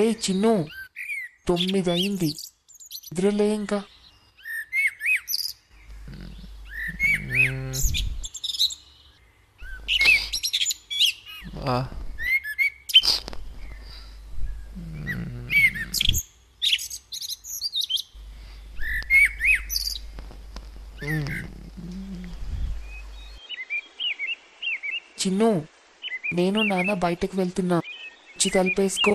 ఏ చిన్ను, 9 అయింది, నిద్రలే ఇంకా. చిన్ను, నేను నాన్న బయటకు వెళ్తున్నా, వచ్చి తలుపేసుకో.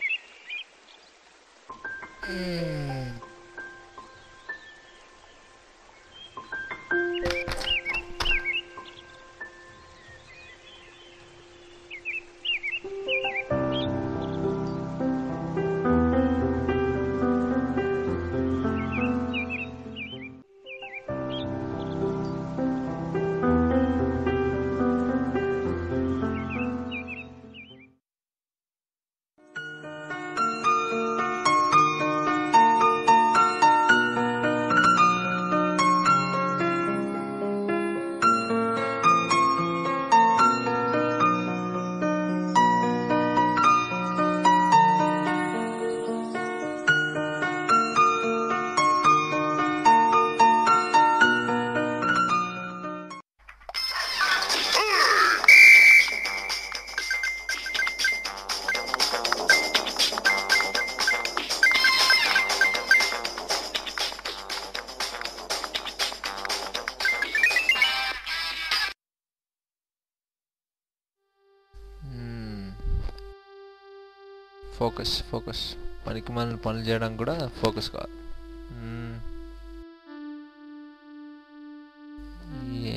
ఫోకస్ పనికి మన పనులు చేయడానికి కూడా ఫోకస్ కావాలి.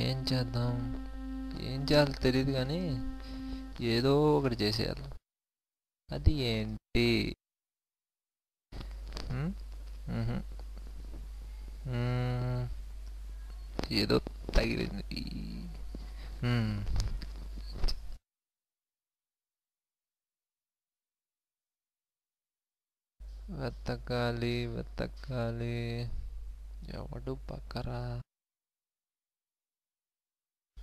ఏం చేద్దాం, ఏం చేయాలో తెలియదు కానీ ఏదో ఒకటి చేసేయాలి. అది ఏంటి? ఏదో తగిలింది. వెతకాలి, ఎవడు పక్కరా.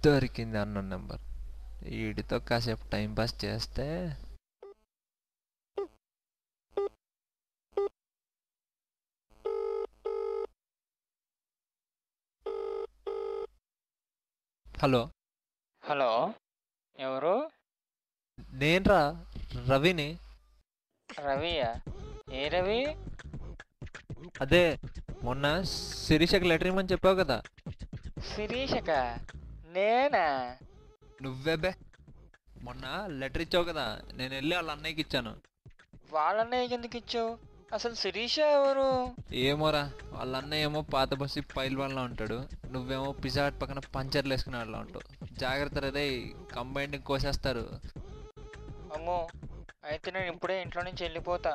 దొరికింది అన్న నెంబర్. వీడితో కాసేపు టైంపాస్ చేస్తే. హలో హలో, ఎవరు? నేన్రా, రవిని. రవియా? ఏ రవి? అదే మొన్న శిరీషకి లెటర్ ఇమ్మని చెప్పావు కదా. శిరీషక? నేనా? నువ్వేబే, మొన్న లెటర్ ఇచ్చావు కదా, నేను వెళ్ళి వాళ్ళ అన్నయ్యకి ఇచ్చాను. వాళ్ళ అన్నయ్యకి ఎందుకు ఇచ్చావు? అసలు శిరీష ఎవరు? ఏమోరా, వాళ్ళ అన్నయ్య ఏమో పాత బస్సు పైల్ వాళ్ళ ఉంటాడు, నువ్వేమో పిజ్జాట్ పక్కన పంచర్లు వేసుకునే వాళ్ళ ఉంటావు. జాగ్రత్త రే, కంబైండ్ కోసేస్తారు. అమ్మో, అయితే నేను ఇప్పుడే ఇంట్లో నుంచి వెళ్ళిపోతా.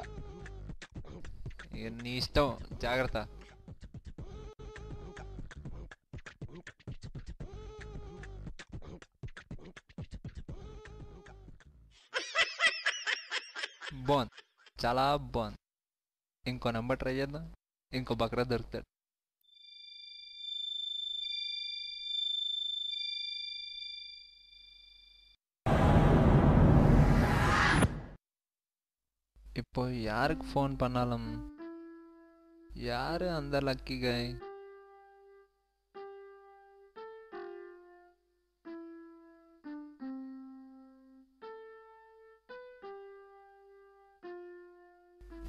నీ ఇష్టం, జాగ్రత్త. బాగుంది, చాలా బాగుంది. ఇంకో నెంబర్ ట్రై చేద్దాం, ఇంకో బక్రా దొరుకుతాడు. இப்போ யாருக்கு ஃபோன் பண்ணாலும் யாரு அந்த லக்கி கை?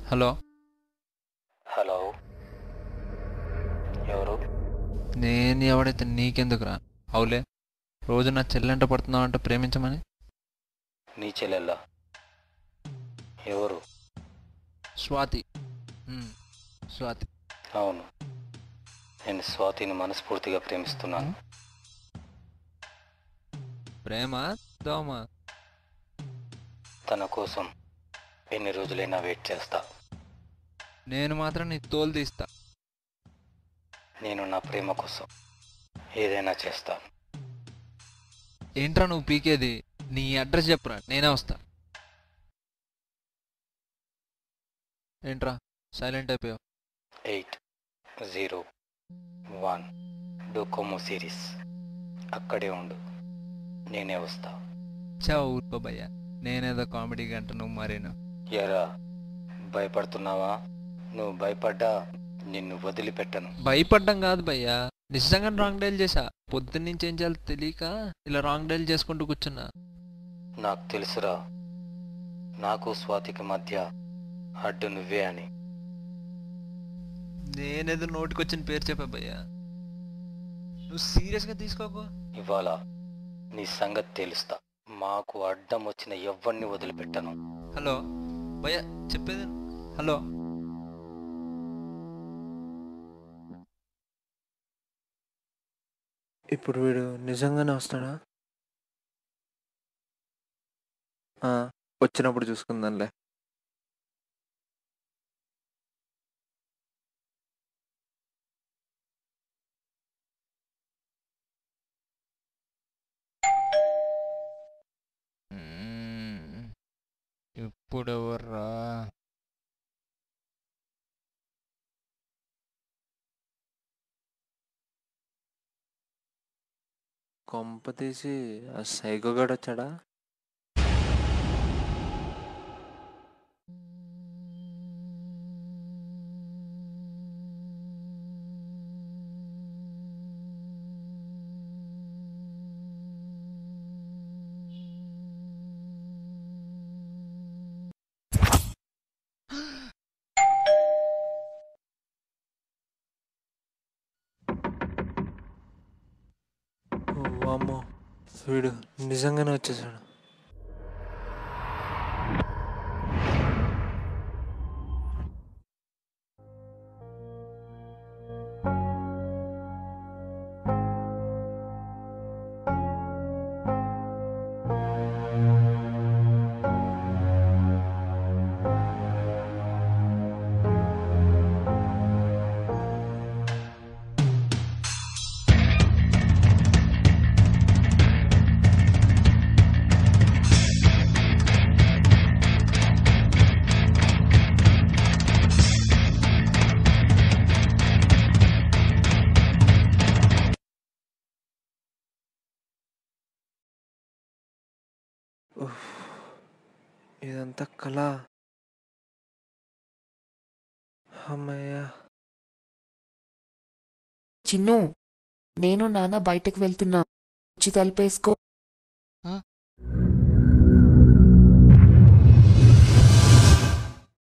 హలో హలో, ఎవరు? నేను ఎవడైతే నీకెందుకురా? అవులే, రోజు నా చెల్లెంట పడుతున్నావు అంటే ప్రేమించమని. నీ చెల్లెల్లా? ఎవరు? స్వాతి. స్వాతి. అవును, నేను స్వాతిని మనస్ఫూర్తిగా ప్రేమిస్తున్నాను. ప్రేమ దోమ. తన కోసం ఎన్ని రోజులైనా వెయిట్ చేస్తా. నేను మాత్రం నీ తోలు తీస్తా. నేను నా ప్రేమ కోసం ఏదైనా చేస్తాను. ఏంట్రా నువ్వు పీకేది? నీ అడ్రస్ చెప్పురా, నేనే వస్తా. ఏంట్రా సైలెంట్ అయిపోయావు? 801 డోకోమో సిరీస్. అక్కడే ఉండు, నేనే వస్తా. చా ఊరుకో భయ్యా, నేనేదో కామెడీ గంట, నువ్వు మరేనా? ఎరా, భయపడుతున్నావా? నువ్వు భయపడ్డా నిన్ను వదిలిపెట్టను. భయపడ్డం కాదు భయ్యా, నిజంగా రాంగ్ డైల్ చేశా. పొద్దున్నుంచి ఏం చేయాలో తెలియక ఇలా రాంగ్ డైల్ చేసుకుంటూ కూర్చున్నా. నాకు తెలుసురా, నాకు స్వాతికి మధ్య అడ్డు నువ్వే అని. నేనేదో నోటికొచ్చిన పేరు చెప్పా భయ్యా, నువ్వు సీరియస్గా తీసుకోకు. ఇవాళ నీ సంగతి తెలుస్తా. మాకు అడ్డం వచ్చిన ఎవ్వరిని వదిలిపెట్టను. హలో భయ్యా, చెప్పేది. హలో. ఇప్పుడు వీడు నిజంగానే వస్తాడా? వచ్చినప్పుడు చూసుకుందాంలే. ఇప్పుడు ఎవర్రా? కొంప తీసి ఆ సైకోగాడు వచ్చాడా? వామ్మో, వీడు నిజంగానే వచ్చేసాడు. ఉఫ్, ఇదంతా కళ. అమ్మయ్యా. చిన్ను, నేను నాన్న బయటకు వెళ్తున్నా. వచ్చి తలుపేసుకో.